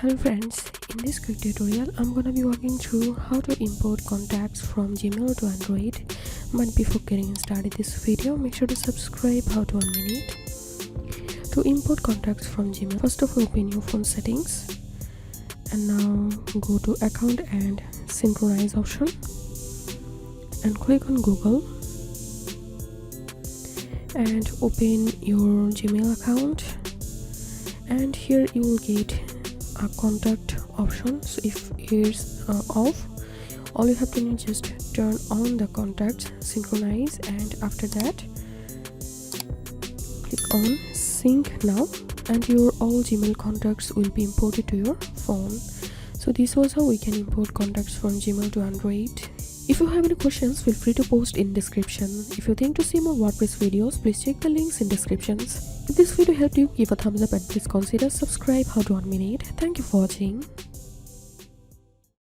Hello friends, in this quick tutorial I'm gonna be walking through how to import contacts from Gmail to Android. But before getting started this video, make sure to subscribe how to 1 minute. To import contacts from Gmail, first of all open your phone settings and now go to account and synchronize option and click on Google and open your Gmail account, and here you will get a contact option. So if it's off, all you have to do is just turn on the contacts synchronize, and after that click on sync now, and your all Gmail contacts will be imported to your phone. So this was how we can import contacts from Gmail to Android. If you have any questions, feel free to post in description. If you think to see more WordPress videos, please check the links in descriptions. If this video helped you, give a thumbs up and please consider subscribe how to 1 minute. Thank you for watching.